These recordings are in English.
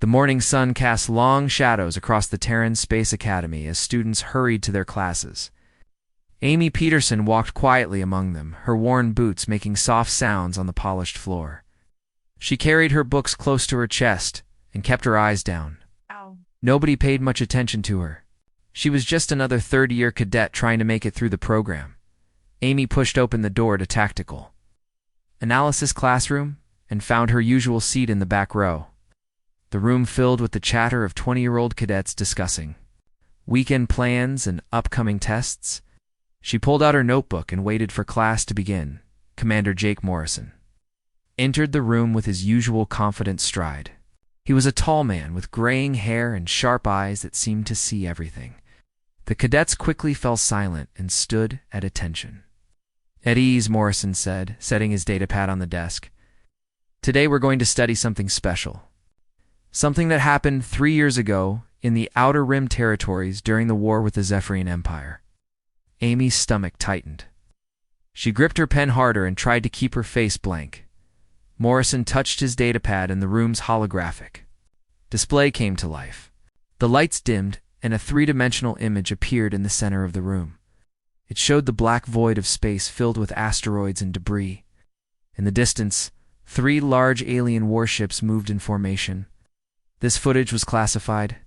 The morning sun cast long shadows across the Terran Space Academy as students hurried to their classes. Amy Peterson walked quietly among them, her worn boots making soft sounds on the polished floor. She carried her books close to her chest and kept her eyes down. Ow. Nobody paid much attention to her. She was just another third-year cadet trying to make it through the program. Amy pushed open the door to Tactical Analysis classroom and found her usual seat in the back row. The room filled with the chatter of 20-year-old cadets discussing weekend plans and upcoming tests. She pulled out her notebook and waited for class to begin. Commander Jake Morrison entered the room with his usual confident stride. He was a tall man with graying hair and sharp eyes that seemed to see everything. The cadets quickly fell silent and stood at attention. "At ease," Morrison said, setting his datapad on the desk. "Today we're going to study something special. Something that happened 3 years ago in the Outer Rim territories during the war with the Zephyrian Empire." Amy's stomach tightened. She gripped her pen harder and tried to keep her face blank. Morrison touched his datapad and the room's holographic display came to life. The lights dimmed and a three-dimensional image appeared in the center of the room. It showed the black void of space filled with asteroids and debris. In the distance, 3 large alien warships moved in formation. This footage was classified.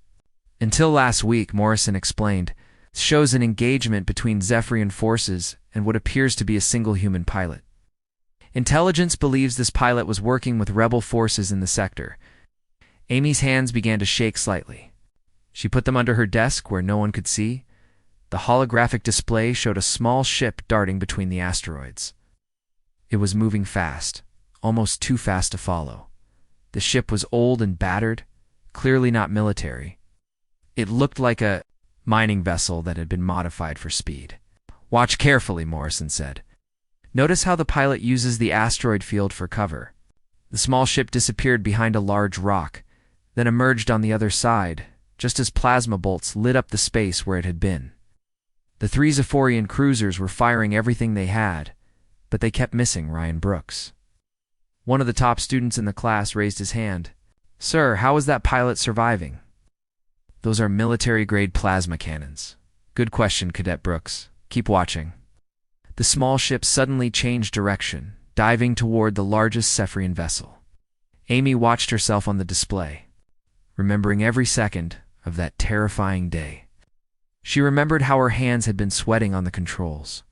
Until last week, Morrison explained, shows an engagement between Zephyrian forces and what appears to be a single human pilot. Intelligence believes this pilot was working with rebel forces in the sector. Amy's hands began to shake slightly. She put them under her desk where no one could see. The holographic display showed a small ship darting between the asteroids. It was moving fast, almost too fast to follow. The ship was old and battered, clearly not military. It looked like a mining vessel that had been modified for speed. "Watch carefully," Morrison said. "Notice how the pilot uses the asteroid field for cover." The small ship disappeared behind a large rock, then emerged on the other side, just as plasma bolts lit up the space where it had been. The 3 Zephyrian cruisers were firing everything they had, but they kept missing Ryan Brooks. One of the top students in the class raised his hand. "Sir, how is that pilot surviving?" "Those are military-grade plasma cannons." "Good question, Cadet Brooks. Keep watching." The small ship suddenly changed direction, diving toward the largest Zephyrian vessel. Amy watched herself on the display, remembering every second of that terrifying day. She remembered how her hands had been sweating on the controls.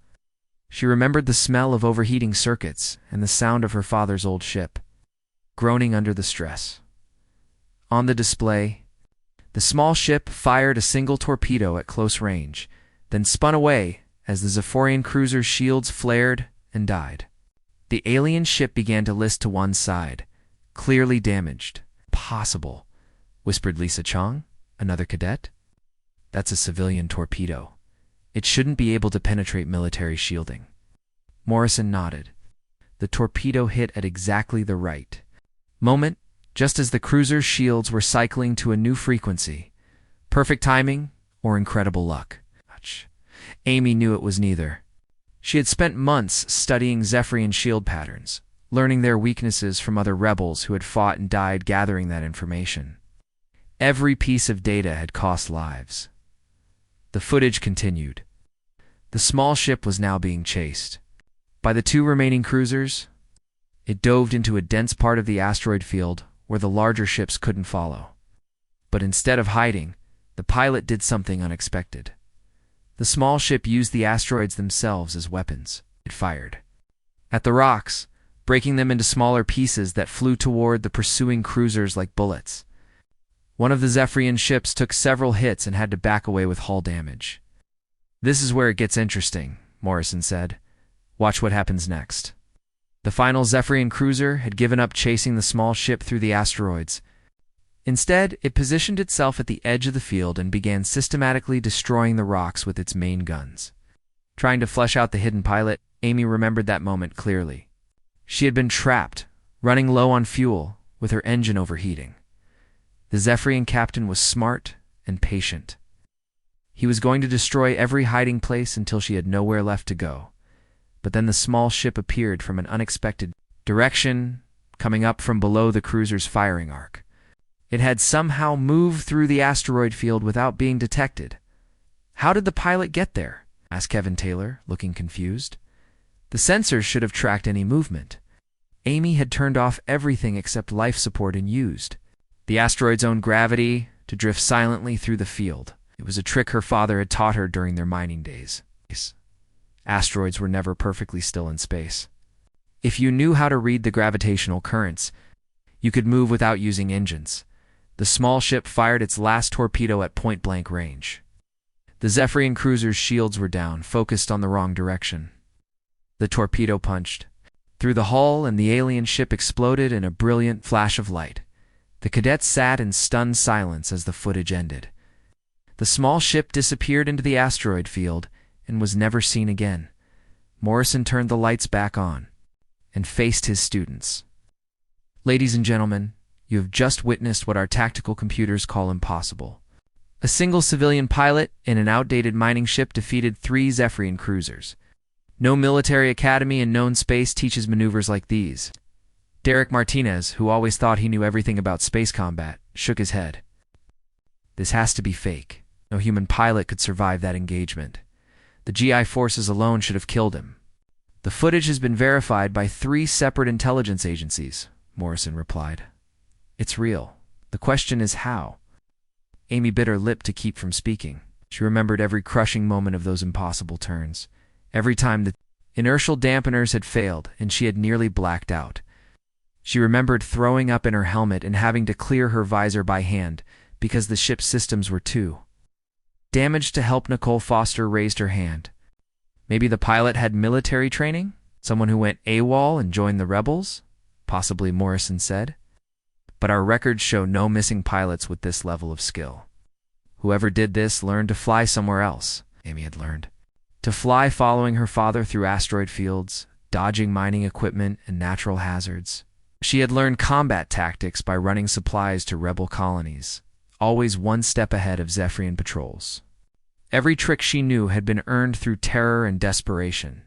She remembered the smell of overheating circuits and the sound of her father's old ship, groaning under the stress. On the display, the small ship fired a single torpedo at close range, then spun away as the Zephyrian cruiser's shields flared and died. The alien ship began to list to one side, clearly damaged. "Possible," whispered Lisa Chong, another cadet. "That's a civilian torpedo. It shouldn't be able to penetrate military shielding." Morrison nodded. The torpedo hit at exactly the right moment, just as the cruiser's shields were cycling to a new frequency. Perfect timing or incredible luck? Amy knew it was neither. She had spent months studying Zephyrian shield patterns, learning their weaknesses from other rebels who had fought and died gathering that information. Every piece of data had cost lives. The footage continued. The small ship was now being chased by the 2 remaining cruisers. It dove into a dense part of the asteroid field where the larger ships couldn't follow. But instead of hiding, the pilot did something unexpected. The small ship used the asteroids themselves as weapons. It fired at the rocks, breaking them into smaller pieces that flew toward the pursuing cruisers like bullets. One of the Zephyrian ships took several hits and had to back away with hull damage. "This is where it gets interesting," Morrison said. "Watch what happens next." The final Zephyrian cruiser had given up chasing the small ship through the asteroids. Instead, it positioned itself at the edge of the field and began systematically destroying the rocks with its main guns. Trying to flesh out the hidden pilot, Amy remembered that moment clearly. She had been trapped, running low on fuel, with her engine overheating. The Zephyrian captain was smart and patient. He was going to destroy every hiding place until she had nowhere left to go. But then the small ship appeared from an unexpected direction, coming up from below the cruiser's firing arc. It had somehow moved through the asteroid field without being detected. How did the pilot get there? Asked Kevin Taylor, looking confused. The sensors should have tracked any movement. Amy had turned off everything except life support and used the asteroid's own gravity to drift silently through the field. It was a trick her father had taught her during their mining days. Asteroids were never perfectly still in space. If you knew how to read the gravitational currents, you could move without using engines. The small ship fired its last torpedo at point-blank range. The Zephyrian cruiser's shields were down, focused on the wrong direction. The torpedo punched through the hull and the alien ship exploded in a brilliant flash of light. The cadets sat in stunned silence as the footage ended. The small ship disappeared into the asteroid field and was never seen again. Morrison turned the lights back on and faced his students. Ladies and gentlemen, you have just witnessed what our tactical computers call impossible. A single civilian pilot in an outdated mining ship defeated 3 Zephyrian cruisers. No military academy in known space teaches maneuvers like these. Derek Martinez, who always thought he knew everything about space combat, shook his head. This has to be fake. No human pilot could survive that engagement. The GI forces alone should have killed him. The footage has been verified by 3 separate intelligence agencies, Morrison replied. It's real. The question is how. Amy bit her lip to keep from speaking. She remembered every crushing moment of those impossible turns. Every time the inertial dampeners had failed and she had nearly blacked out. She remembered throwing up in her helmet and having to clear her visor by hand because the ship's systems were too damaged to help. Nicole Foster raised her hand. Maybe the pilot had military training? Someone who went AWOL and joined the rebels? Possibly, Morrison said. But our records show no missing pilots with this level of skill. Whoever did this learned to fly somewhere else, Amy had learned. To fly following her father through asteroid fields, dodging mining equipment and natural hazards. She had learned combat tactics by running supplies to rebel colonies, always one step ahead of Zephyrian patrols. Every trick she knew had been earned through terror and desperation.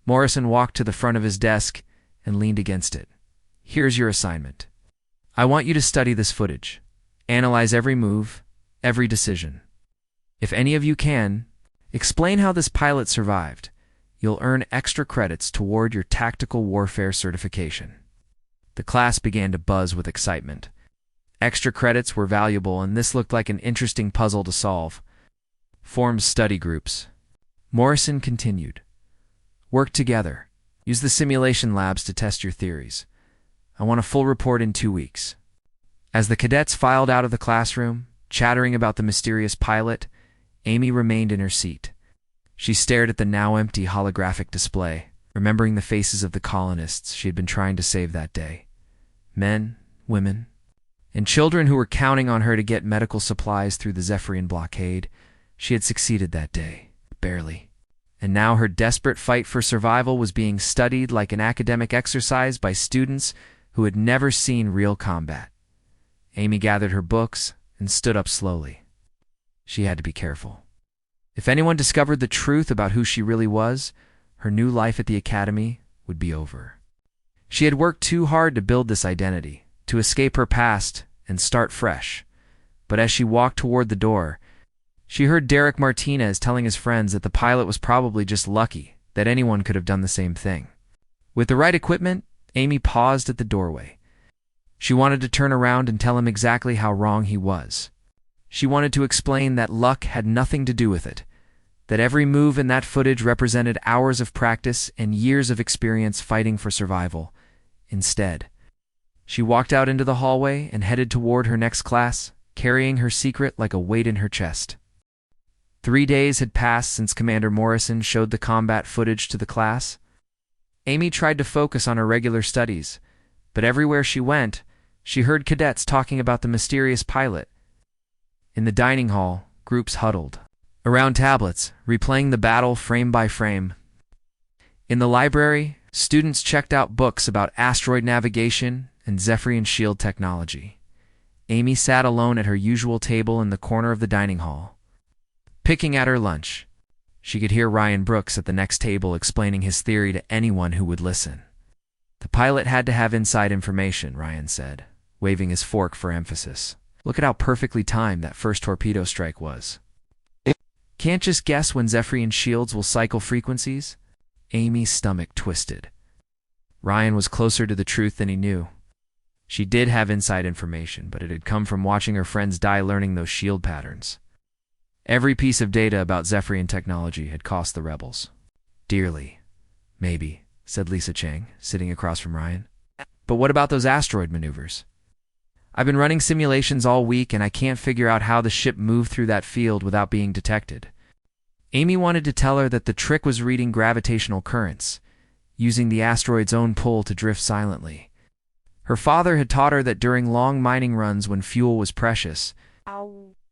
Morrison walked to the front of his desk and leaned against it. Here's your assignment. I want you to study this footage. Analyze every move, every decision. If any of you can, explain how this pilot survived. You'll earn extra credits toward your tactical warfare certification. The class began to buzz with excitement. Extra credits were valuable, and this looked like an interesting puzzle to solve. Form study groups. Morrison continued. Work together. Use the simulation labs to test your theories. I want a full report in 2 weeks. As the cadets filed out of the classroom, chattering about the mysterious pilot, Amy remained in her seat. She stared at the now empty holographic display, remembering the faces of the colonists she had been trying to save that day. Men, women, and children who were counting on her to get medical supplies through the Zephyrian blockade. She had succeeded that day, barely. And now her desperate fight for survival was being studied like an academic exercise by students who had never seen real combat. Amy gathered her books and stood up slowly. She had to be careful. If anyone discovered the truth about who she really was, her new life at the academy would be over. She had worked too hard to build this identity, to escape her past and start fresh. But as she walked toward the door, she heard Derek Martinez telling his friends that the pilot was probably just lucky, that anyone could have done the same thing. With the right equipment, Amy paused at the doorway. She wanted to turn around and tell him exactly how wrong he was. She wanted to explain that luck had nothing to do with it, that every move in that footage represented hours of practice and years of experience fighting for survival. Instead, she walked out into the hallway and headed toward her next class, carrying her secret like a weight in her chest. 3 days had passed since Commander Morrison showed the combat footage to the class. Amy tried to focus on her regular studies, but everywhere she went, she heard cadets talking about the mysterious pilot. In the dining hall, groups huddled around tablets, replaying the battle frame by frame. In the library, students checked out books about asteroid navigation and Zephyrian shield technology. Amy sat alone at her usual table in the corner of the dining hall, picking at her lunch. She could hear Ryan Brooks at the next table explaining his theory to anyone who would listen. The pilot had to have inside information, Ryan said, waving his fork for emphasis. Look at how perfectly timed that first torpedo strike was. Can't just guess when Zephyrian shields will cycle frequencies? Amy's stomach twisted. Ryan was closer to the truth than he knew. She did have inside information, but it had come from watching her friends die learning those shield patterns. Every piece of data about Zephyrian technology had cost the rebels. Dearly. Maybe, said Lisa Chang, sitting across from Ryan. But what about those asteroid maneuvers? I've been running simulations all week and I can't figure out how the ship moved through that field without being detected. Amy wanted to tell her that the trick was reading gravitational currents, using the asteroid's own pull to drift silently. Her father had taught her that during long mining runs when fuel was precious,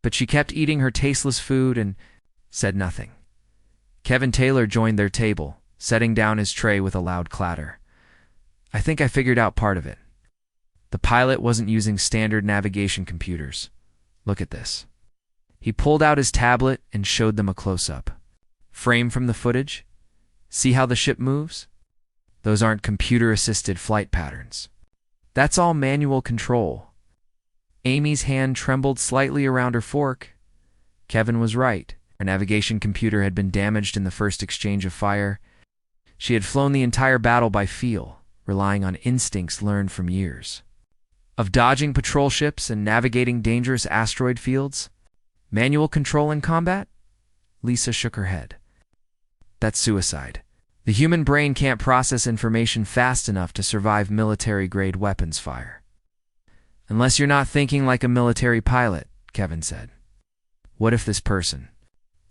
but she kept eating her tasteless food and said nothing. Kevin Taylor joined their table, setting down his tray with a loud clatter. I think I figured out part of it. The pilot wasn't using standard navigation computers. Look at this. He pulled out his tablet and showed them a close-up. Frame from the footage? See how the ship moves? Those aren't computer-assisted flight patterns. That's all manual control. Amy's hand trembled slightly around her fork. Kevin was right. Her navigation computer had been damaged in the first exchange of fire. She had flown the entire battle by feel, relying on instincts learned from years of dodging patrol ships and navigating dangerous asteroid fields. Manual control in combat? Lisa shook her head. That's suicide. The human brain can't process information fast enough to survive military-grade weapons fire. Unless you're not thinking like a military pilot, Kevin said. What if this person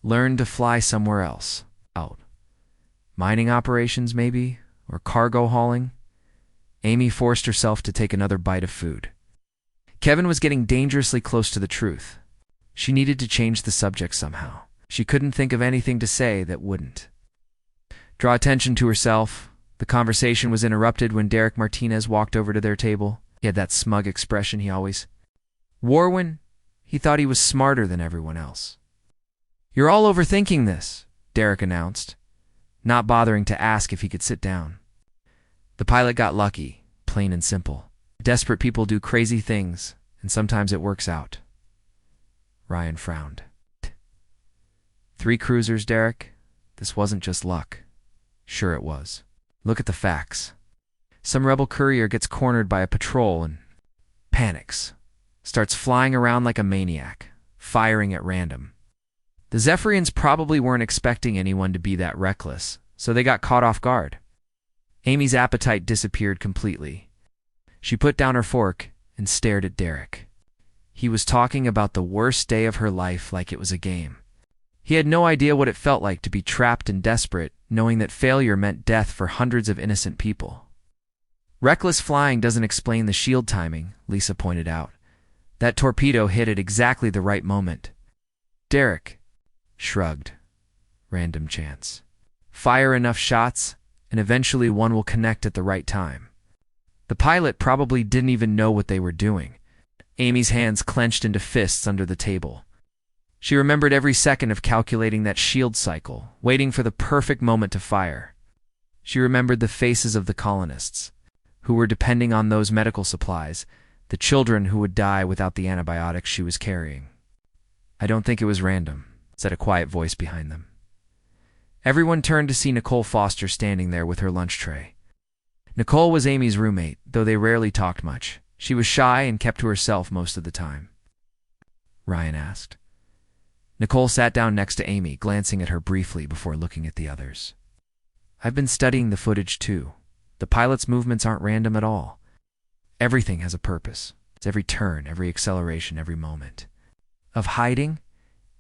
learned to fly somewhere else? Out. Mining operations, maybe? Or cargo hauling? Amy forced herself to take another bite of food. Kevin was getting dangerously close to the truth. She needed to change the subject somehow. She couldn't think of anything to say that wouldn't draw attention to herself. The conversation was interrupted when Derek Martinez walked over to their table. He had that smug expression he always wore when he thought he was smarter than everyone else. You're all overthinking this, Derek announced, not bothering to ask if he could sit down. The pilot got lucky, plain and simple. Desperate people do crazy things, and sometimes it works out. Ryan frowned. 3 cruisers, Derek. This wasn't just luck. Sure it was. Look at the facts. Some rebel courier gets cornered by a patrol and panics. Starts flying around like a maniac, firing at random. The Zephyrians probably weren't expecting anyone to be that reckless, so they got caught off guard. Amy's appetite disappeared completely. She put down her fork and stared at Derek. He was talking about the worst day of her life like it was a game. He had no idea what it felt like to be trapped and desperate, knowing that failure meant death for hundreds of innocent people. Reckless flying doesn't explain the shield timing, Lisa pointed out. That torpedo hit at exactly the right moment. Derek shrugged. Random chance. Fire enough shots, and eventually one will connect at the right time. The pilot probably didn't even know what they were doing. Amy's hands clenched into fists under the table. She remembered every second of calculating that shield cycle, waiting for the perfect moment to fire. She remembered the faces of the colonists, who were depending on those medical supplies, the children who would die without the antibiotics she was carrying. I don't think it was random, said a quiet voice behind them. Everyone turned to see Nicole Foster standing there with her lunch tray. Nicole was Amy's roommate, though they rarely talked much. She was shy and kept to herself most of the time. Ryan asked. Nicole sat down next to Amy, glancing at her briefly before looking at the others. I've been studying the footage too. The pilot's movements aren't random at all. Everything has a purpose. It's every turn, every acceleration, every moment. Of hiding,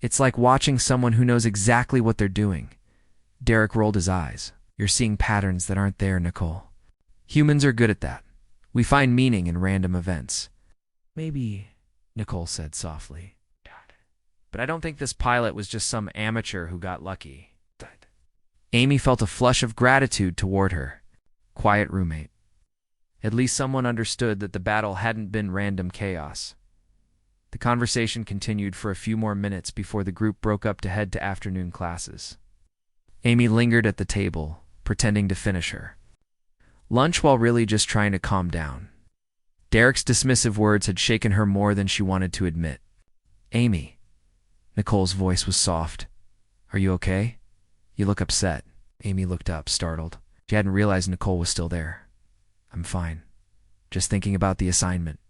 it's like watching someone who knows exactly what they're doing. Derek rolled his eyes. You're seeing patterns that aren't there, Nicole. Humans are good at that. We find meaning in random events. Maybe, Nicole said softly. But I don't think this pilot was just some amateur who got lucky. Amy felt a flush of gratitude toward her quiet roommate. At least someone understood that the battle hadn't been random chaos. The conversation continued for a few more minutes before the group broke up to head to afternoon classes. Amy lingered at the table, pretending to finish her lunch while really just trying to calm down. Derek's dismissive words had shaken her more than she wanted to admit. "Amy." Nicole's voice was soft. "Are you okay? You look upset." Amy looked up, startled. She hadn't realized Nicole was still there. "I'm fine. Just thinking about the assignment."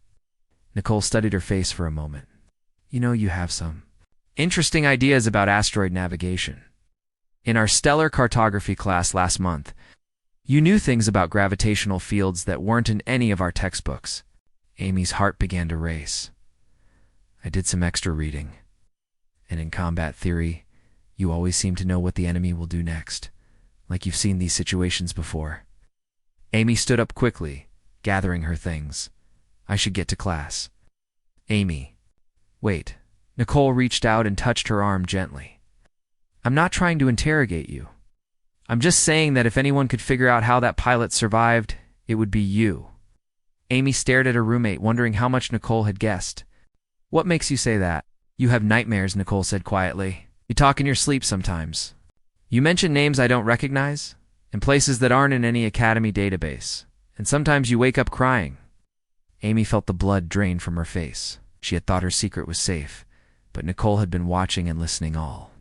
Nicole studied her face for a moment. "You know, you have some interesting ideas about asteroid navigation. In our stellar cartography class last month, you knew things about gravitational fields that weren't in any of our textbooks." Amy's heart began to race. "I did some extra reading. And in combat theory, you always seem to know what the enemy will do next, like you've seen these situations before." Amy stood up quickly, gathering her things. "I should get to class." "Amy, wait." Nicole reached out and touched her arm gently. "I'm not trying to interrogate you. I'm just saying that if anyone could figure out how that pilot survived, it would be you." Amy stared at her roommate, wondering how much Nicole had guessed. "What makes you say that?" "You have nightmares," Nicole said quietly. "You talk in your sleep sometimes. You mention names I don't recognize, and places that aren't in any academy database, and sometimes you wake up crying." Amy felt the blood drain from her face. She had thought her secret was safe, but Nicole had been watching and listening all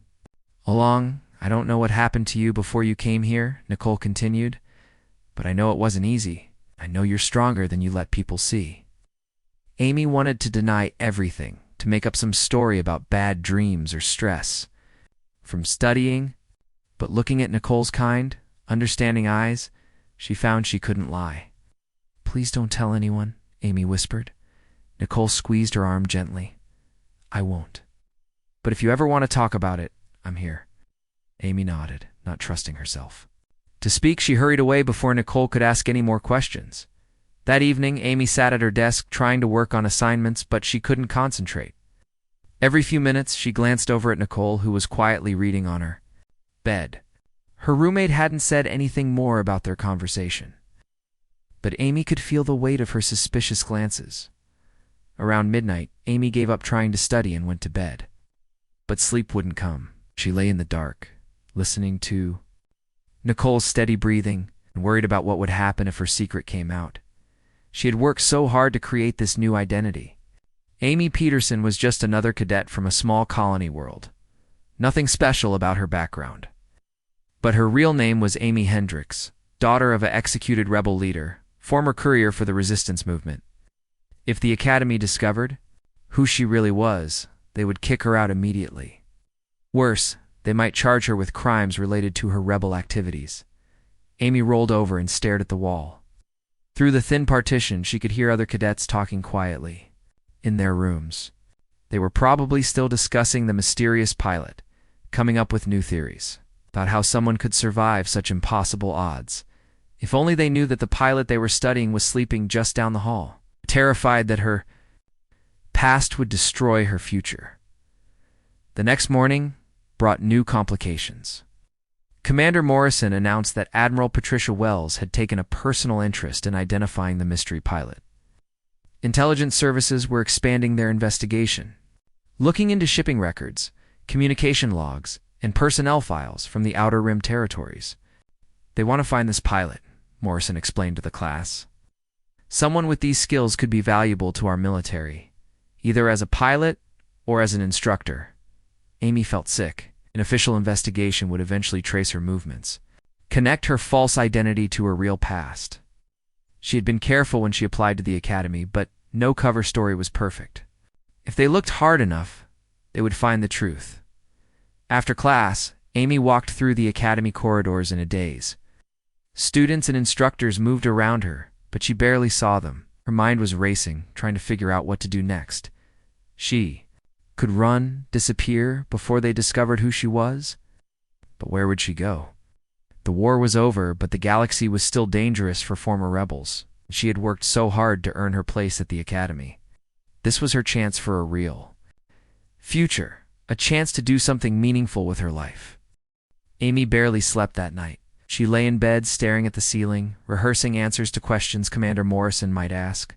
along. "I don't know what happened to you before you came here," Nicole continued, "but I know it wasn't easy. I know you're stronger than you let people see." Amy wanted to deny everything, to make up some story about bad dreams or stress from studying, but looking at Nicole's kind, understanding eyes, she found she couldn't lie. "Please don't tell anyone," Amy whispered. Nicole squeezed her arm gently. "I won't. But if you ever want to talk about it, I'm here." Amy nodded, not trusting herself. To speak, she hurried away before Nicole could ask any more questions. That evening, Amy sat at her desk trying to work on assignments, but she couldn't concentrate. Every few minutes, she glanced over at Nicole, who was quietly reading on her bed. Her roommate hadn't said anything more about their conversation, but Amy could feel the weight of her suspicious glances. Around midnight, Amy gave up trying to study and went to bed. But sleep wouldn't come. She lay in the dark, listening to Nicole's steady breathing and worried about what would happen if her secret came out. She had worked so hard to create this new identity. Amy Peterson was just another cadet from a small colony world. Nothing special about her background. But her real name was Amy Hendricks, daughter of an executed rebel leader, former courier for the resistance movement. If the Academy discovered who she really was, they would kick her out immediately. Worse, they might charge her with crimes related to her rebel activities. Amy rolled over and stared at the wall. Through the thin partition, she could hear other cadets talking quietly. In their rooms, they were probably still discussing the mysterious pilot, coming up with new theories about how someone could survive such impossible odds. If only they knew that the pilot they were studying was sleeping just down the hall, terrified that her past would destroy her future. The next morning brought new complications. Commander Morrison announced that Admiral Patricia Wells had taken a personal interest in identifying the mystery pilot. Intelligence services were expanding their investigation, looking into shipping records, communication logs, and personnel files from the Outer Rim territories. "They want to find this pilot," Morrison explained to the class. "Someone with these skills could be valuable to our military, either as a pilot or as an instructor." Amy felt sick. An official investigation would eventually trace her movements, connect her false identity to her real past. She had been careful when she applied to the Academy, but no cover story was perfect. If they looked hard enough, they would find the truth. After class, Amy walked through the Academy corridors in a daze. Students and instructors moved around her, but she barely saw them. Her mind was racing, trying to figure out what to do next. She could run, disappear, before they discovered who she was? But where would she go? The war was over, but the galaxy was still dangerous for former rebels. She had worked so hard to earn her place at the Academy. This was her chance for a real future, a chance to do something meaningful with her life. Amy barely slept that night. She lay in bed, staring at the ceiling, rehearsing answers to questions Commander Morrison might ask.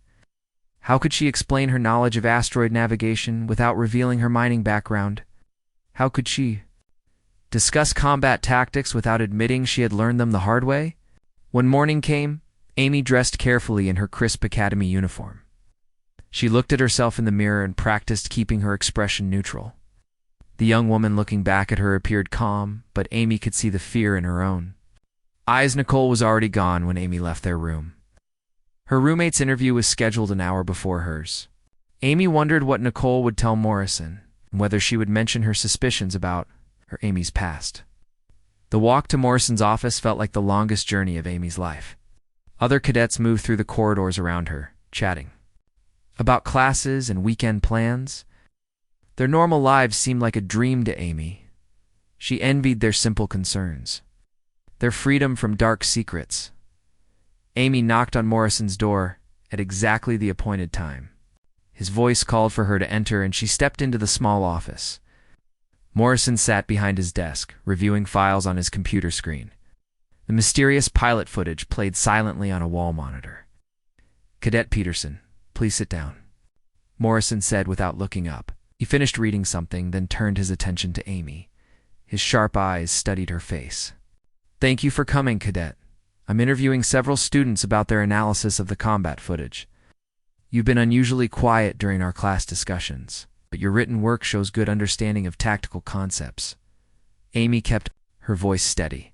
How could she explain her knowledge of asteroid navigation without revealing her mining background? How could she discuss combat tactics without admitting she had learned them the hard way? When morning came, Amy dressed carefully in her crisp Academy uniform. She looked at herself in the mirror and practiced keeping her expression neutral. The young woman looking back at her appeared calm, but Amy could see the fear in her own eyes. Nicole was already gone when Amy left their room. Her roommate's interview was scheduled an hour before hers. Amy wondered what Nicole would tell Morrison, and whether she would mention her suspicions about Amy's past. The walk to Morrison's office felt like the longest journey of Amy's life. Other cadets moved through the corridors around her, chatting about classes and weekend plans. Their normal lives seemed like a dream to Amy. She envied their simple concerns, their freedom from dark secrets. Amy knocked on Morrison's door at exactly the appointed time. His voice called for her to enter, and she stepped into the small office. Morrison sat behind his desk, reviewing files on his computer screen. The mysterious pilot footage played silently on a wall monitor. "Cadet Peterson, please sit down," Morrison said without looking up. He finished reading something, then turned his attention to Amy. His sharp eyes studied her face. "Thank you for coming, Cadet. I'm interviewing several students about their analysis of the combat footage. You've been unusually quiet during our class discussions, but your written work shows good understanding of tactical concepts." Amy kept her voice steady.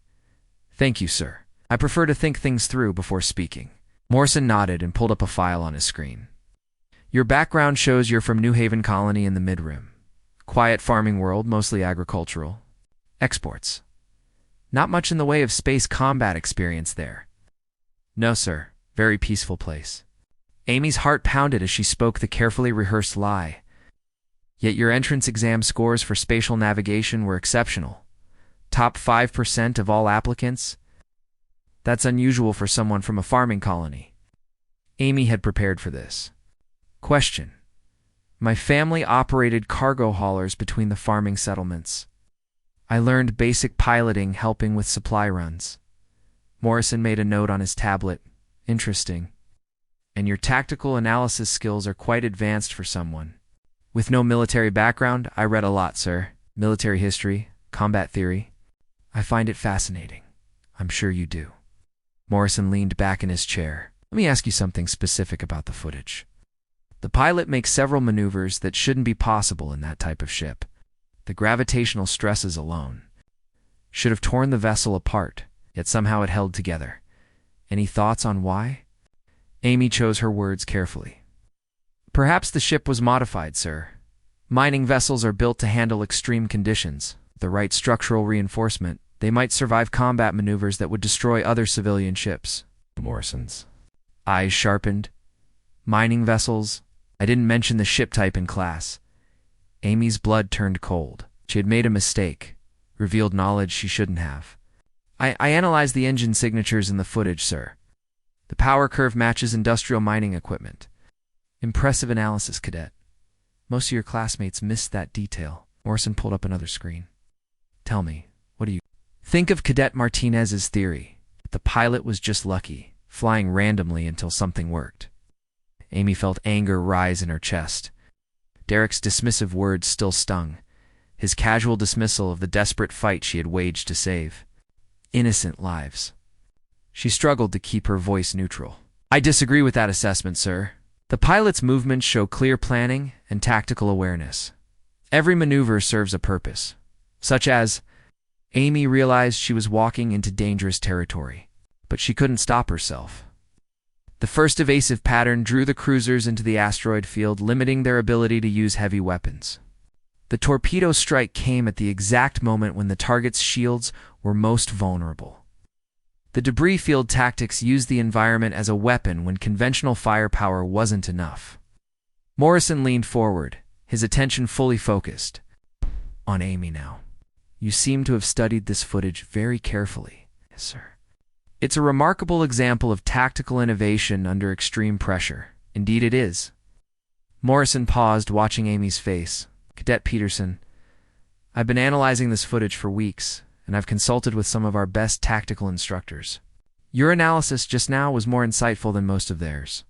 "Thank you, sir. I prefer to think things through before speaking." Morrison nodded and pulled up a file on his screen. "Your background shows you're from New Haven Colony in the Mid-Rim. Quiet farming world, mostly agricultural. Exports. Not much in the way of space combat experience there." "No, sir. Very peaceful place." Amy's heart pounded as she spoke the carefully rehearsed lie. "Yet your entrance exam scores for spatial navigation were exceptional. Top 5% of all applicants? That's unusual for someone from a farming colony." Amy had prepared for this question. "My family operated cargo haulers between the farming settlements. I learned basic piloting helping with supply runs." Morrison made a note on his tablet. "Interesting. And your tactical analysis skills are quite advanced for someone with no military background." "I read a lot, sir. Military history, combat theory. I find it fascinating." "I'm sure you do." Morrison leaned back in his chair. "Let me ask you something specific about the footage. The pilot makes several maneuvers that shouldn't be possible in that type of ship. The gravitational stresses alone should have torn the vessel apart, yet somehow it held together. Any thoughts on why?" Amy chose her words carefully. "Perhaps the ship was modified, sir. Mining vessels are built to handle extreme conditions. The right structural reinforcement, they might survive combat maneuvers that would destroy other civilian ships." Morrison's eyes sharpened. "Mining vessels? I didn't mention the ship type in class." Amy's blood turned cold. She had made a mistake, revealed knowledge she shouldn't have. I analyzed the engine signatures in the footage, sir. The power curve matches industrial mining equipment." "Impressive analysis, Cadet. Most of your classmates missed that detail." Morrison pulled up another screen. "Tell me, what do you think of Cadet Martinez's theory? The pilot was just lucky, flying randomly until something worked." Amy felt anger rise in her chest. Derek's dismissive words still stung. His casual dismissal of the desperate fight she had waged to save innocent lives. She struggled to keep her voice neutral. "I disagree with that assessment, sir. The pilot's movements show clear planning and tactical awareness. Every maneuver serves a purpose, such as..." Amy realized she was walking into dangerous territory, but she couldn't stop herself. The first evasive pattern drew the cruisers into the asteroid field, limiting their ability to use heavy weapons. The torpedo strike came at the exact moment when the target's shields were most vulnerable. The debris field tactics used the environment as a weapon when conventional firepower wasn't enough. Morrison leaned forward, his attention fully focused on Amy now. "You seem to have studied this footage very carefully." "Yes, sir." "It's a remarkable example of tactical innovation under extreme pressure." "Indeed it is." Morrison paused, watching Amy's face. "Cadet Peterson, I've been analyzing this footage for weeks, and I've consulted with some of our best tactical instructors. Your analysis just now was more insightful than most of theirs."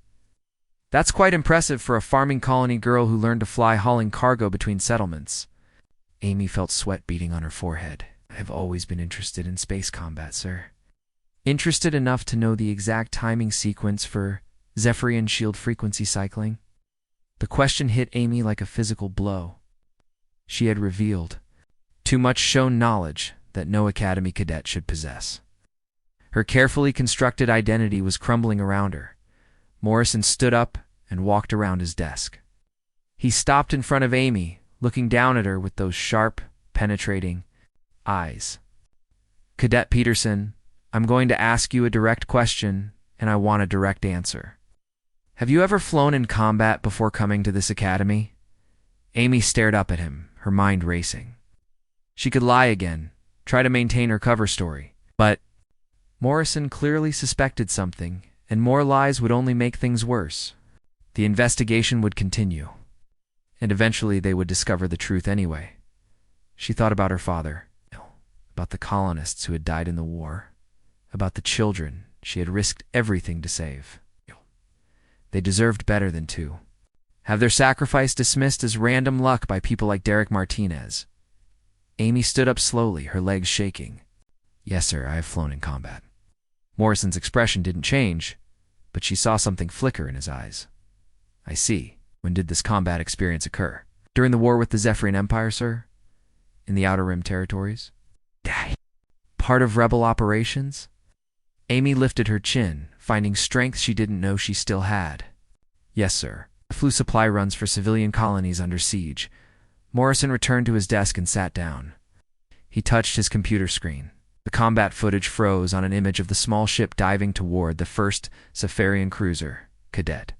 "That's quite impressive for a farming colony girl who learned to fly hauling cargo between settlements." Amy felt sweat beading on her forehead. "I've always been interested in space combat, sir. Interested enough to know the exact timing sequence for Zephyrian shield frequency cycling." The question hit Amy like a physical blow. She had revealed too much shown knowledge that no academy cadet should possess. Her carefully constructed identity was crumbling around her. Morrison stood up and walked around his desk. He stopped in front of Amy, looking down at her with those sharp, penetrating eyes. "Cadet Peterson, I'm going to ask you a direct question, and I want a direct answer. Have you ever flown in combat before coming to this academy?" Amy stared up at him, her mind racing. She could lie again, try to maintain her cover story, but Morrison clearly suspected something, and more lies would only make things worse. The investigation would continue, and eventually they would discover the truth anyway. She thought about her father, about the colonists who had died in the war, about the children she had risked everything to save. They deserved better than to have their sacrifice dismissed as random luck by people like Derek Martinez. Amy stood up slowly, her legs shaking. "Yes, sir, I have flown in combat." Morrison's expression didn't change, but she saw something flicker in his eyes. "I see. When did this combat experience occur?" "During the war with the Zephyrian Empire, sir. In the Outer Rim territories." "Part of rebel operations?" Amy lifted her chin, finding strength she didn't know she still had. "Yes, sir. I flew supply runs for civilian colonies under siege." Morrison returned to his desk and sat down. He touched his computer screen. The combat footage froze on an image of the small ship diving toward the first Zephyrian cruiser, Cadet.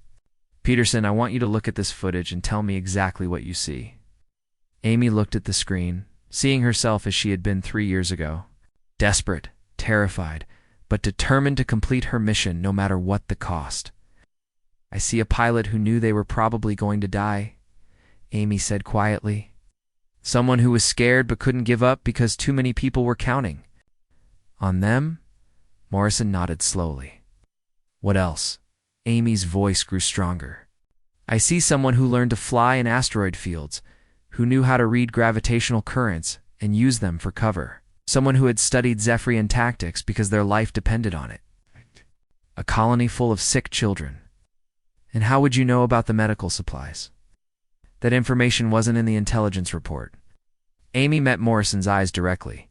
"Peterson, I want you to look at this footage and tell me exactly what you see." Amy looked at the screen, seeing herself as she had been 3 years ago. Desperate, terrified, but determined to complete her mission no matter what the cost. "I see a pilot who knew they were probably going to die," Amy said quietly. "Someone who was scared but couldn't give up because too many people were counting on them?" Morrison nodded slowly. "What else?" Amy's voice grew stronger. "I see someone who learned to fly in asteroid fields, who knew how to read gravitational currents and use them for cover. Someone who had studied Zephyrian tactics because their life depended on it. A colony full of sick children. And how would you know about the medical supplies? That information wasn't in the intelligence report." Amy met Morrison's eyes directly.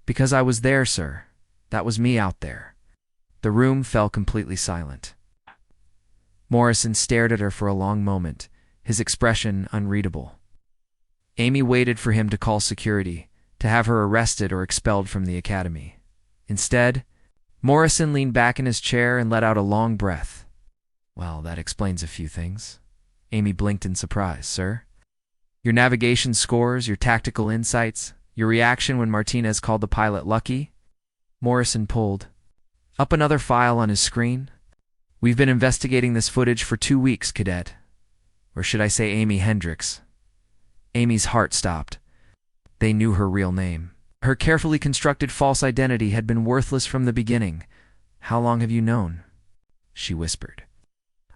"Because I was there, sir. That was me out there." The room fell completely silent. Morrison stared at her for a long moment, his expression unreadable. Amy waited for him to call security, to have her arrested or expelled from the academy. Instead, Morrison leaned back in his chair and let out a long breath. "Well, that explains a few things." Amy blinked in surprise. "Sir? Your navigation scores, your tactical insights, your reaction when Martinez called the pilot lucky?" Morrison pulled up another file on his screen. "We've been investigating this footage for 2 weeks, Cadet. Or should I say Amy Hendricks?" Amy's heart stopped. They knew her real name. Her carefully constructed false identity had been worthless from the beginning. "How long have you known?" she whispered.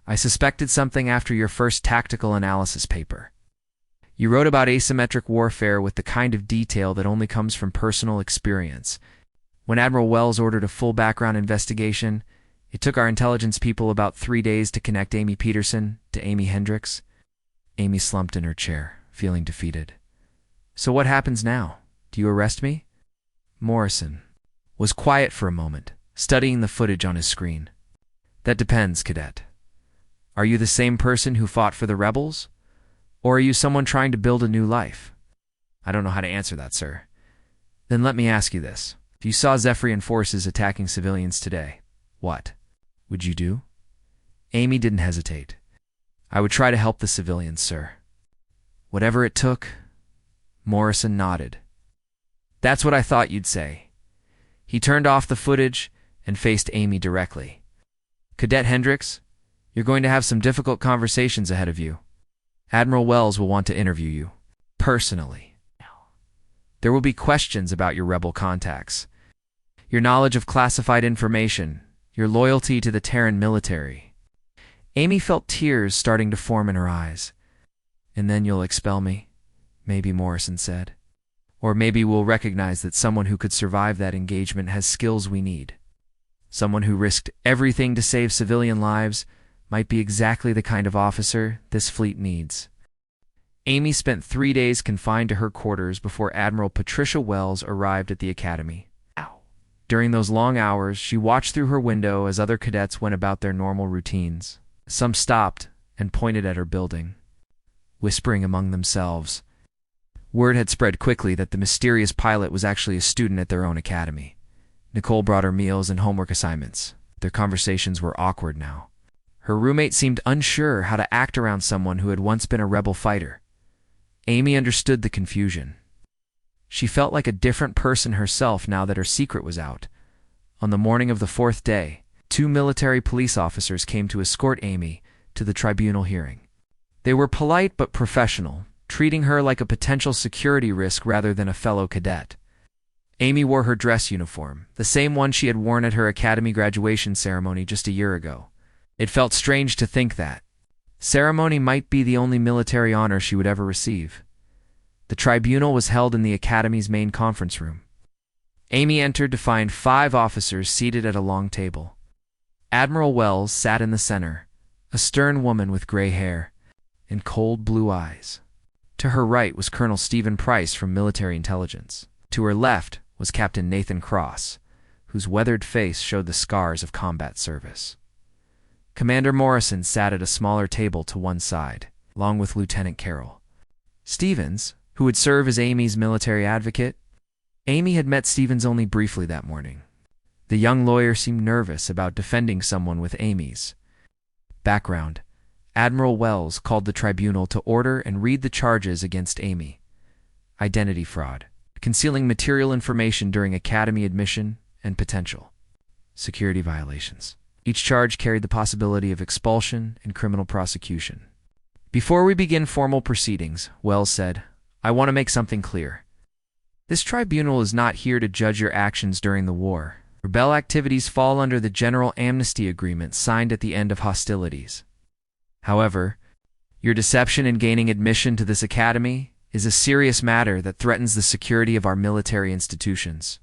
"I suspected something after your first tactical analysis paper. You wrote about asymmetric warfare with the kind of detail that only comes from personal experience. When Admiral Wells ordered a full background investigation, it took our intelligence people about 3 days to connect Amy Peterson to Amy Hendricks." Amy slumped in her chair, feeling defeated. "So what happens now? Do you arrest me?" Morrison was quiet for a moment, studying the footage on his screen. "That depends, Cadet. Are you the same person who fought for the rebels? Or are you someone trying to build a new life?" "I don't know how to answer that, sir." "Then let me ask you this. If you saw Zephyrian forces attacking civilians today, what would you do?" Amy didn't hesitate. "I would try to help the civilians, sir. Whatever it took." Morrison nodded. "That's what I thought you'd say." He turned off the footage and faced Amy directly. "Cadet Hendricks, you're going to have some difficult conversations ahead of you. Admiral Wells will want to interview you, personally. There will be questions about your rebel contacts, your knowledge of classified information, your loyalty to the Terran military." Amy felt tears starting to form in her eyes. "And then you'll expel me," maybe Morrison said. "Or maybe we'll recognize that someone who could survive that engagement has skills we need. Someone who risked everything to save civilian lives might be exactly the kind of officer this fleet needs. Amy spent 3 days confined to her quarters before Admiral Patricia Wells arrived at the academy. During those long hours, she watched through her window as other cadets went about their normal routines. Some stopped and pointed at her building, whispering among themselves. Word had spread quickly that the mysterious pilot was actually a student at their own academy. Nicole brought her meals and homework assignments. Their conversations were awkward now. Her roommate seemed unsure how to act around someone who had once been a rebel fighter. Amy understood the confusion. She felt like a different person herself now that her secret was out. On the morning of the 4th day, 2 military police officers came to escort Amy to the tribunal hearing. They were polite but professional, treating her like a potential security risk rather than a fellow cadet. Amy wore her dress uniform, the same one she had worn at her academy graduation ceremony just a year ago. It felt strange to think that ceremony might be the only military honor she would ever receive. The tribunal was held in the academy's main conference room. Amy entered to find 5 officers seated at a long table. Admiral Wells sat in the center, a stern woman with gray hair and cold blue eyes. To her right was Colonel Stephen Price from Military Intelligence. To her left was Captain Nathan Cross, whose weathered face showed the scars of combat service. Commander Morrison sat at a smaller table to one side, along with Lieutenant Carroll. Stevens, who would serve as Amy's military advocate. Amy had met Stevens only briefly that morning. The young lawyer seemed nervous about defending someone with Amy's background. Admiral Wells called the tribunal to order and read the charges against Amy. Identity fraud, concealing material information during academy admission, and potential security violations. Each charge carried the possibility of expulsion and criminal prosecution. Before we begin formal proceedings, Wells said, I want to make something clear. This tribunal is not here to judge your actions during the war. Rebel activities fall under the General Amnesty Agreement signed at the end of hostilities. However, your deception in gaining admission to this academy is a serious matter that threatens the security of our military institutions.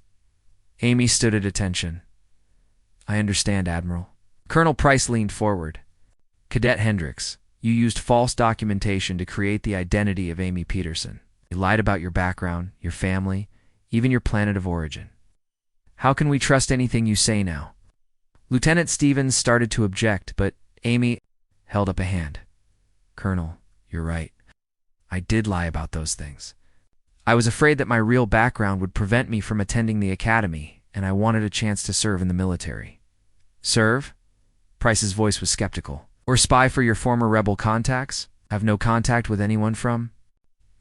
Amy stood at attention. I understand, Admiral. Colonel Price leaned forward. Cadet Hendricks, you used false documentation to create the identity of Amy Peterson. You lied about your background, your family, even your planet of origin. How can we trust anything you say now? Lieutenant Stevens started to object, but Amy held up a hand. Colonel, you're right. I did lie about those things. I was afraid that my real background would prevent me from attending the academy, and I wanted a chance to serve in the military. Serve? Price's voice was skeptical. Or spy for your former rebel contacts? Have no contact with anyone from?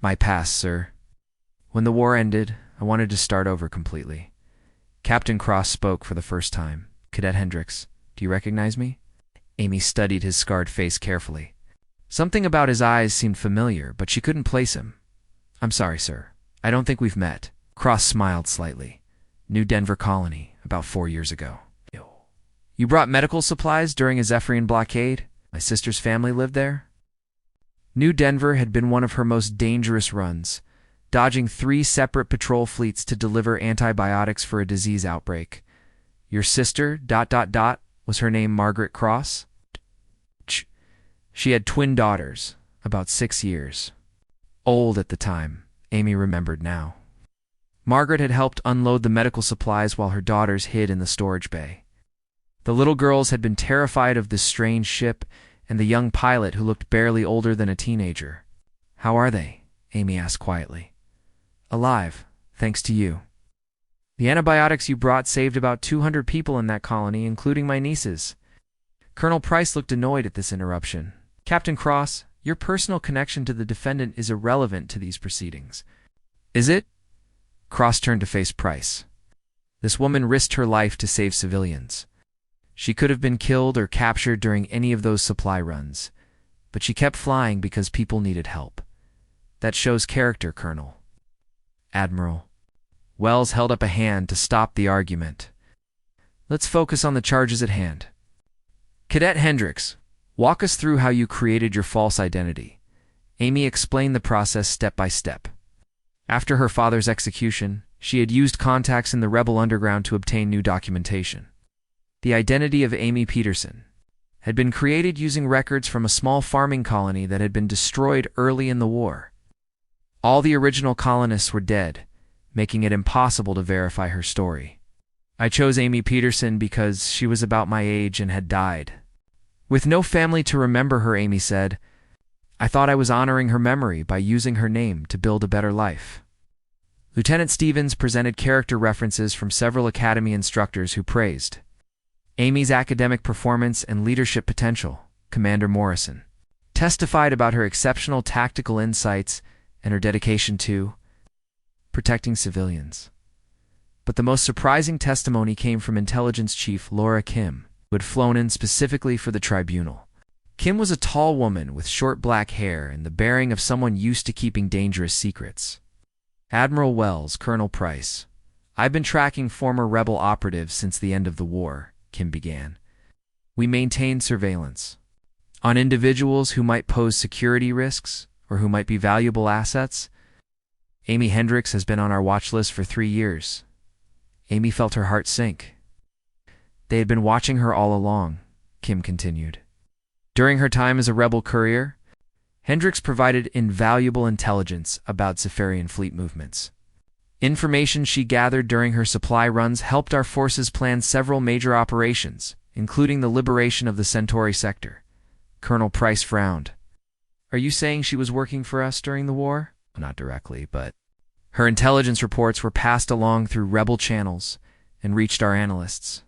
My past, sir. When the war ended, I wanted to start over completely. Captain Cross spoke for the first time. Cadet Hendricks, do you recognize me? Amy studied his scarred face carefully. Something about his eyes seemed familiar, but she couldn't place him. I'm sorry, sir. I don't think we've met. Cross smiled slightly. New Denver colony, about 4 years ago. You brought medical supplies during a Zephyrian blockade? My sister's family lived there? New Denver had been one of her most dangerous runs, dodging 3 separate patrol fleets to deliver antibiotics for a disease outbreak. Your sister, ... was her name Margaret Cross? She had twin daughters, about 6 years. Old at the time, Amy remembered now. Margaret had helped unload the medical supplies while her daughters hid in the storage bay. The little girls had been terrified of this strange ship and the young pilot who looked barely older than a teenager. How are they? Amy asked quietly. Alive, thanks to you. The antibiotics you brought saved about 200 people in that colony, including my nieces. Colonel Price looked annoyed at this interruption. Captain Cross, your personal connection to the defendant is irrelevant to these proceedings. Is it? Cross turned to face Price. This woman risked her life to save civilians. She could have been killed or captured during any of those supply runs, but she kept flying because people needed help. That shows character, Colonel. Admiral. Wells held up a hand to stop the argument. Let's focus on the charges at hand. Cadet Hendricks, walk us through how you created your false identity. Amy explained the process step by step. After her father's execution, she had used contacts in the rebel underground to obtain new documentation. The identity of Amy Peterson. had been created using records from a small farming colony that had been destroyed early in the war. All the original colonists were dead, making it impossible to verify her story. I chose Amy Peterson because she was about my age and had died. With no family to remember her, Amy said, I thought I was honoring her memory by using her name to build a better life. Lieutenant Stevens presented character references from several academy instructors who praised Amy's academic performance and leadership potential. Commander Morrison testified about her exceptional tactical insights and her dedication to protecting civilians. But the most surprising testimony came from Intelligence Chief Laura Kim, who had flown in specifically for the tribunal. Kim was a tall woman with short black hair and the bearing of someone used to keeping dangerous secrets. Admiral Wells, Colonel Price, I've been tracking former rebel operatives since the end of the war, Kim began. We maintain surveillance on individuals who might pose security risks or who might be valuable assets. Amy Hendricks has been on our watch list for 3 years. Amy felt her heart sink. They had been watching her all along, Kim continued. During her time as a rebel courier, Hendricks provided invaluable intelligence about Zephyrian fleet movements. Information she gathered during her supply runs helped our forces plan several major operations, including the liberation of the Centauri sector. Colonel Price frowned. Are you saying she was working for us during the war? Not directly, but her intelligence reports were passed along through rebel channels and reached our analysts.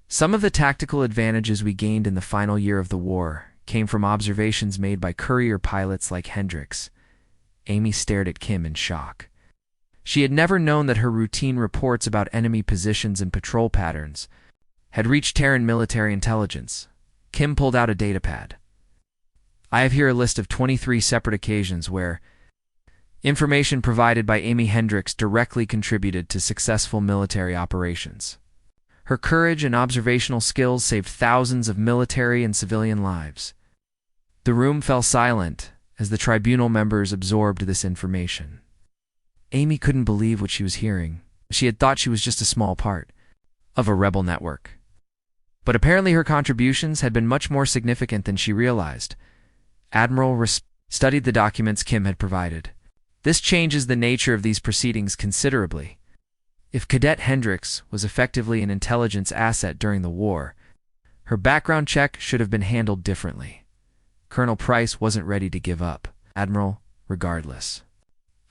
Some of the tactical advantages we gained in the final year of the war came from observations made by courier pilots like Hendricks. Amy stared at Kim in shock. She had never known that her routine reports about enemy positions and patrol patterns had reached Terran military intelligence. Kim pulled out a datapad. I have here a list of 23 separate occasions where information provided by Amy Hendricks directly contributed to successful military operations. Her courage and observational skills saved thousands of military and civilian lives. The room fell silent as the tribunal members absorbed this information. Amy couldn't believe what she was hearing. She had thought she was just a small part of a rebel network. But apparently her contributions had been much more significant than she realized. Admiral studied the documents Kim had provided. This changes the nature of these proceedings considerably. If Cadet Hendricks was effectively an intelligence asset during the war, her background check should have been handled differently. Colonel Price wasn't ready to give up. Admiral, regardless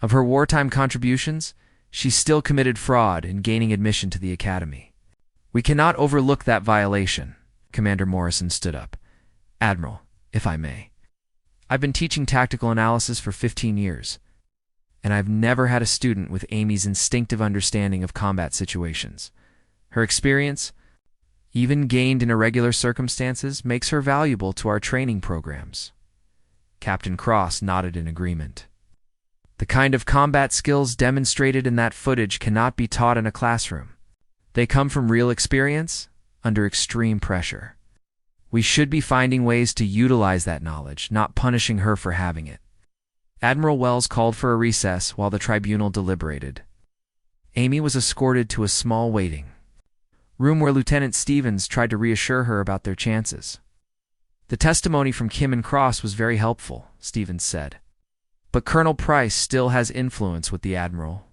of her wartime contributions, she still committed fraud in gaining admission to the academy. We cannot overlook that violation. Commander Morrison stood up. Admiral, if I may. I've been teaching tactical analysis for 15 years, and I've never had a student with Amy's instinctive understanding of combat situations. Her experience, even gained in irregular circumstances, makes her valuable to our training programs. Captain Cross nodded in agreement. The kind of combat skills demonstrated in that footage cannot be taught in a classroom. They come from real experience under extreme pressure. We should be finding ways to utilize that knowledge, not punishing her for having it. Admiral Wells called for a recess while the tribunal deliberated. Amy was escorted to a small waiting room where Lieutenant Stevens tried to reassure her about their chances. The testimony from Kim and Cross was very helpful, Stevens said. But Colonel Price still has influence with the Admiral.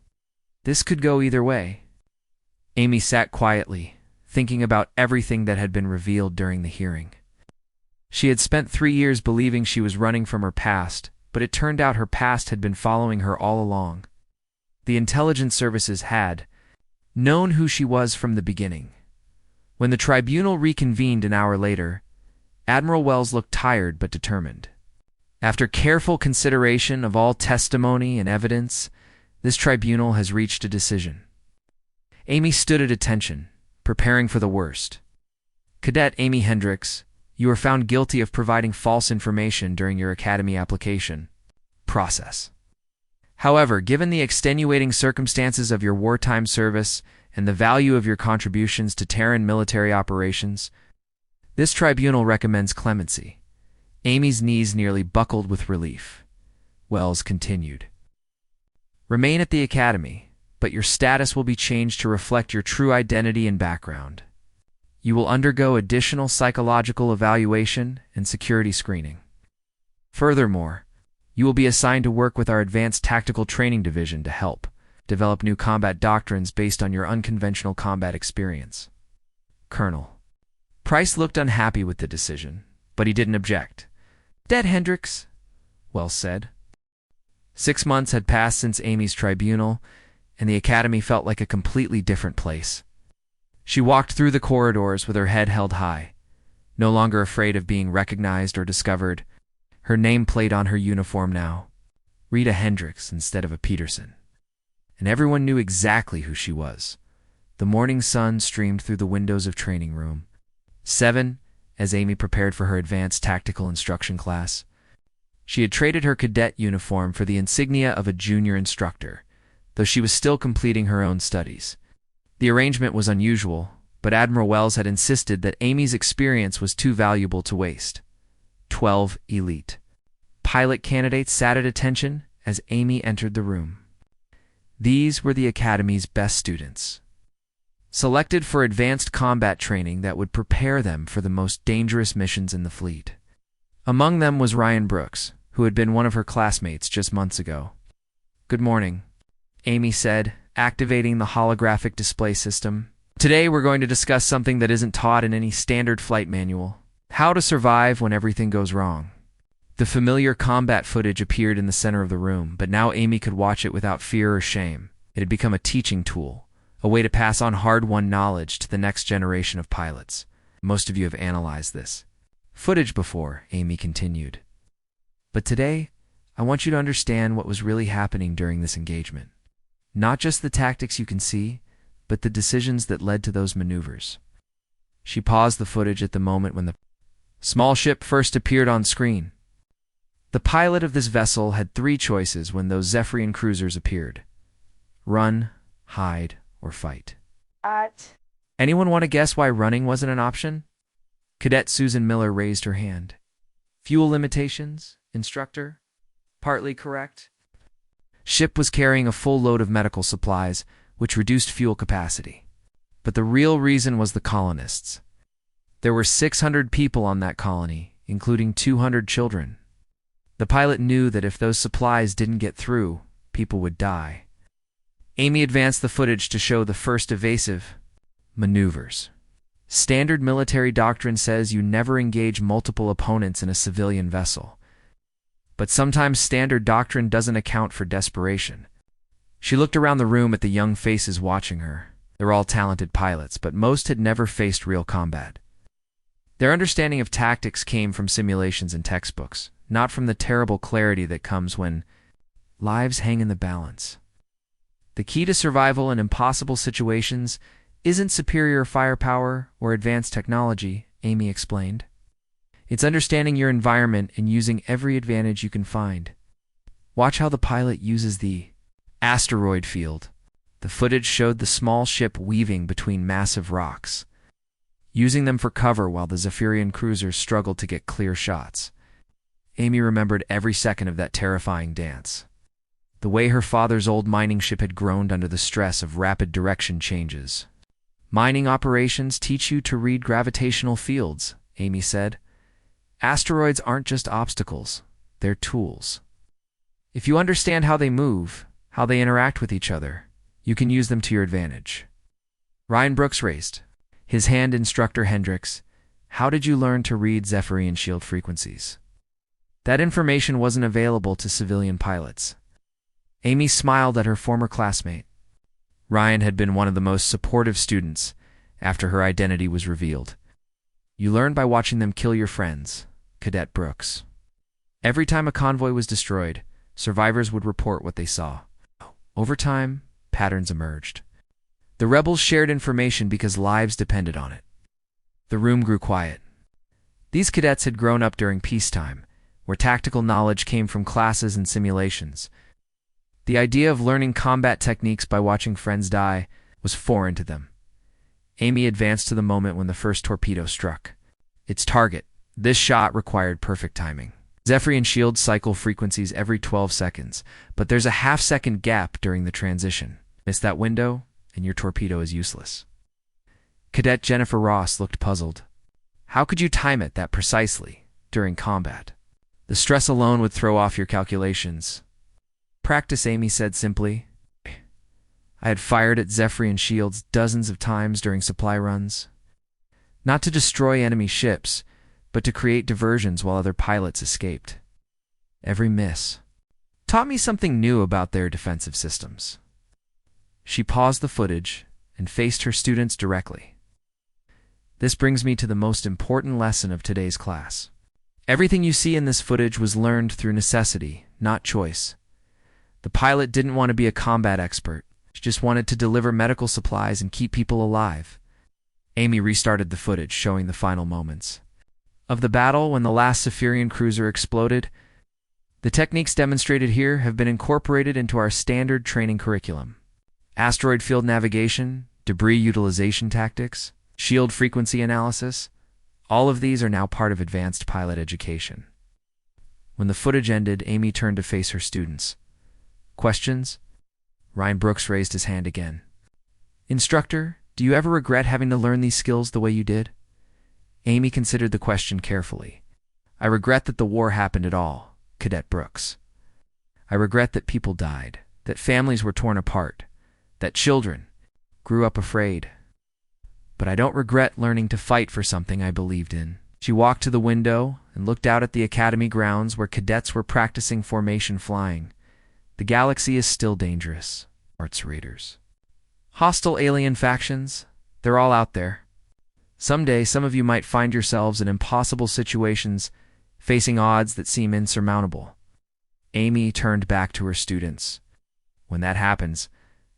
This could go either way. Amy sat quietly, thinking about everything that had been revealed during the hearing. She had spent 3 years believing she was running from her past, but it turned out her past had been following her all along. The intelligence services had known who she was from the beginning. When the tribunal reconvened an hour later, Admiral Wells looked tired but determined. After careful consideration of all testimony and evidence, this tribunal has reached a decision. Amy stood at attention, preparing for the worst. Cadet Amy Hendricks, you were found guilty of providing false information during your academy application process. However, given the extenuating circumstances of your wartime service and the value of your contributions to Terran military operations, this tribunal recommends clemency. Amy's knees nearly buckled with relief. Wells continued. Remain at the academy, but your status will be changed to reflect your true identity and background. You will undergo additional psychological evaluation and security screening. Furthermore, you will be assigned to work with our Advanced Tactical Training Division to help develop new combat doctrines based on your unconventional combat experience. Colonel. Price looked unhappy with the decision, but he didn't object. Cadet Hendricks, Wells said. 6 months had passed since Amy's tribunal, and the academy felt like a completely different place. She walked through the corridors with her head held high, no longer afraid of being recognized or discovered. Her name played on her uniform now, Rita Hendricks instead of a Peterson. And everyone knew exactly who she was. The morning sun streamed through the windows of training room 7 as Amy prepared for her advanced tactical instruction class. She had traded her cadet uniform for the insignia of a junior instructor, though she was still completing her own studies. The arrangement was unusual, but Admiral Wells had insisted that Amy's experience was too valuable to waste. 12 elite pilot candidates sat at attention as Amy entered the room. These were the Academy's best students, selected for advanced combat training that would prepare them for the most dangerous missions in the fleet. Among them was Ryan Brooks, who had been one of her classmates just months ago. "Good morning," Amy said, activating the holographic display system. "Today we're going to discuss something that isn't taught in any standard flight manual: how to survive when everything goes wrong." The familiar combat footage appeared in the center of the room, but now Amy could watch it without fear or shame. It had become a teaching tool, a way to pass on hard-won knowledge to the next generation of pilots. Most of you have analyzed this footage before, Amy continued. But today, I want you to understand what was really happening during this engagement. Not just the tactics you can see, but the decisions that led to those maneuvers. She paused the footage at the moment when the small ship first appeared on screen. The pilot of this vessel had 3 choices when those Zephyrian cruisers appeared: run, hide, or fight. Anyone want to guess why running wasn't an option? Cadet Susan Miller raised her hand. Fuel limitations, instructor? Partly correct. Ship was carrying a full load of medical supplies, which reduced fuel capacity. But the real reason was the colonists. There were 600 people on that colony, including 200 children. The pilot knew that if those supplies didn't get through, people would die. Amy advanced the footage to show the first evasive maneuvers. Standard military doctrine says you never engage multiple opponents in a civilian vessel. But sometimes standard doctrine doesn't account for desperation. She looked around the room at the young faces watching her. They were all talented pilots, but most had never faced real combat. Their understanding of tactics came from simulations and textbooks, not from the terrible clarity that comes when lives hang in the balance. The key to survival in impossible situations isn't superior firepower or advanced technology, Amy explained. It's understanding your environment and using every advantage you can find. Watch how the pilot uses the asteroid field. The footage showed the small ship weaving between massive rocks, using them for cover while the Zephyrian cruisers struggled to get clear shots. Amy remembered every second of that terrifying dance. The way her father's old mining ship had groaned under the stress of rapid direction changes. "Mining operations teach you to read gravitational fields," Amy said. "Asteroids aren't just obstacles, they're tools. If you understand how they move, how they interact with each other, you can use them to your advantage." Ryan Brooks raised his hand. Instructor Hendricks, how did you learn to read Zephyrian shield frequencies? That information wasn't available to civilian pilots. Amy smiled at her former classmate. Ryan had been one of the most supportive students after her identity was revealed. "You learn by watching them kill your friends," Cadet Brooks. Every time a convoy was destroyed, survivors would report what they saw. Over time, patterns emerged. The rebels shared information because lives depended on it. The room grew quiet. These cadets had grown up during peacetime, where tactical knowledge came from classes and simulations. The idea of learning combat techniques by watching friends die was foreign to them. Amy advanced to the moment when the first torpedo struck its target. This shot required perfect timing. Zephyrian shields cycle frequencies every 12 seconds, but there's a half-second gap during the transition. Miss that window, and your torpedo is useless. Cadet Jennifer Ross looked puzzled. How could you time it that precisely during combat? The stress alone would throw off your calculations. Practice, Amy said simply. I had fired at Zephyrian shields dozens of times during supply runs. Not to destroy enemy ships, but to create diversions while other pilots escaped. Every miss taught me something new about their defensive systems. She paused the footage and faced her students directly. This brings me to the most important lesson of today's class. Everything you see in this footage was learned through necessity, not choice. The pilot didn't want to be a combat expert. She just wanted to deliver medical supplies and keep people alive. Amy restarted the footage, showing the final moments of the battle when the last Zephyrian cruiser exploded. The techniques demonstrated here have been incorporated into our standard training curriculum. Asteroid field navigation, debris utilization tactics, shield frequency analysis, all of these are now part of advanced pilot education. When the footage ended, Amy turned to face her students. Questions? Ryan Brooks raised his hand again. Instructor, do you ever regret having to learn these skills the way you did? Amy considered the question carefully. I regret that the war happened at all, Cadet Brooks. I regret that people died, that families were torn apart, that children grew up afraid. But I don't regret learning to fight for something I believed in. She walked to the window and looked out at the academy grounds where cadets were practicing formation flying. The galaxy is still dangerous, Orcs raiders. Hostile alien factions, they're all out there. Someday, some of you might find yourselves in impossible situations, facing odds that seem insurmountable. Amy turned back to her students. When that happens,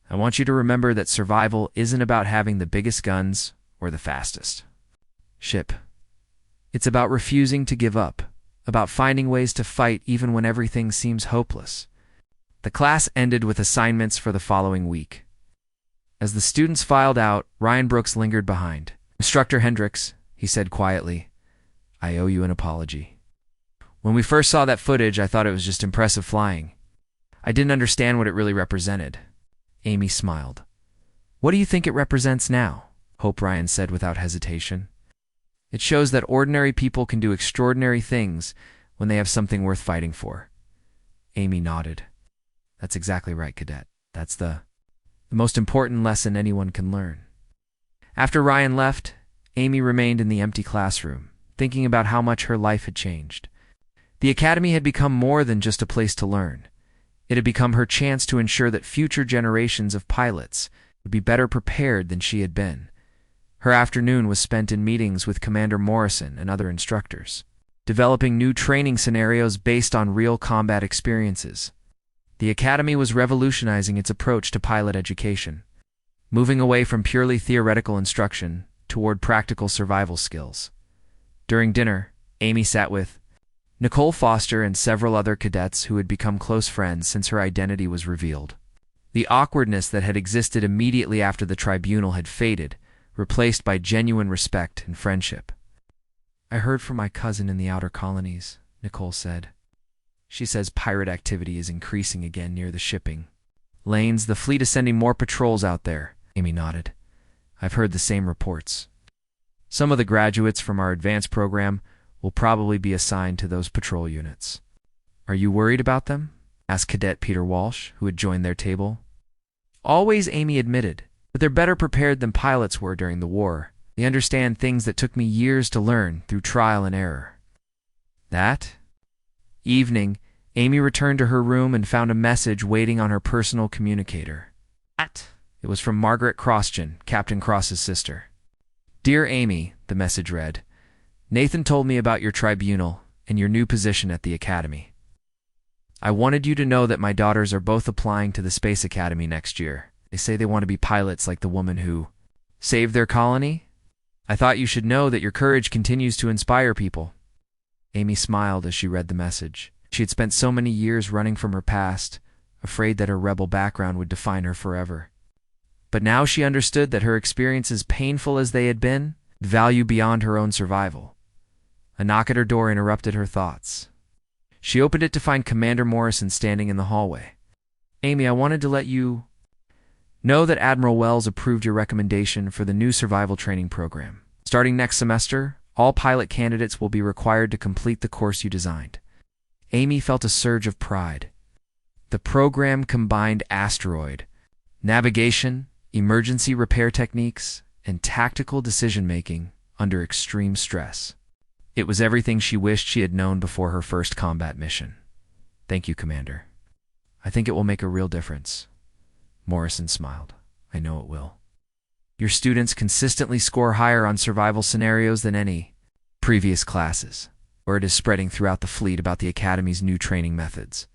I want you to remember that survival isn't about having the biggest guns or the fastest ship. It's about refusing to give up, about finding ways to fight even when everything seems hopeless. The class ended with assignments for the following week. As the students filed out, Ryan Brooks lingered behind. Instructor Hendricks, he said quietly, I owe you an apology. When we first saw that footage, I thought it was just impressive flying. I didn't understand what it really represented. Amy smiled. What do you think it represents now? Hope Ryan said without hesitation. It shows that ordinary people can do extraordinary things when they have something worth fighting for. Amy nodded. That's exactly right, Cadet. That's the most important lesson anyone can learn. After Ryan left, Amy remained in the empty classroom, thinking about how much her life had changed. The academy had become more than just a place to learn. It had become her chance to ensure that future generations of pilots would be better prepared than she had been. Her afternoon was spent in meetings with Commander Morrison and other instructors, developing new training scenarios based on real combat experiences. The academy was revolutionizing its approach to pilot education, moving away from purely theoretical instruction toward practical survival skills. During dinner, Amy sat with Nicole Foster and several other cadets who had become close friends since her identity was revealed. The awkwardness that had existed immediately after the tribunal had faded, replaced by genuine respect and friendship. I heard from my cousin in the outer colonies, Nicole said. She says pirate activity is increasing again near the shipping lanes. The fleet is sending more patrols out there. Amy nodded. I've heard the same reports. Some of the graduates from our advanced program will probably be assigned to those patrol units. Are you worried about them? Asked Cadet Peter Walsh, who had joined their table. Always, Amy admitted, but they're better prepared than pilots were during the war. They understand things that took me years to learn through trial and error. That evening, Amy returned to her room and found a message waiting on her personal communicator. It was from Margaret Crossgen, Captain Cross's sister. Dear Amy, the message read, Nathan told me about your tribunal and your new position at the academy. I wanted you to know that my daughters are both applying to the Space Academy next year. They say they want to be pilots like the woman who saved their colony. I thought you should know that your courage continues to inspire people. Amy smiled as she read the message. She had spent so many years running from her past, afraid that her rebel background would define her forever. But now she understood that her experiences, painful as they had been, had value beyond her own survival. A knock at her door interrupted her thoughts. She opened it to find Commander Morrison standing in the hallway. Amy, I wanted to let you Know that Admiral Wells approved your recommendation for the new survival training program. Starting next semester, all pilot candidates will be required to complete the course you designed. Amy felt a surge of pride. The program combined asteroid, navigation, emergency repair techniques, and tactical decision-making under extreme stress. It was everything she wished she had known before her first combat mission. Thank you, Commander. I think it will make a real difference. Morrison smiled. I know it will. Your students consistently score higher on survival scenarios than any previous classes, or it is spreading throughout the fleet about the Academy's new training methods.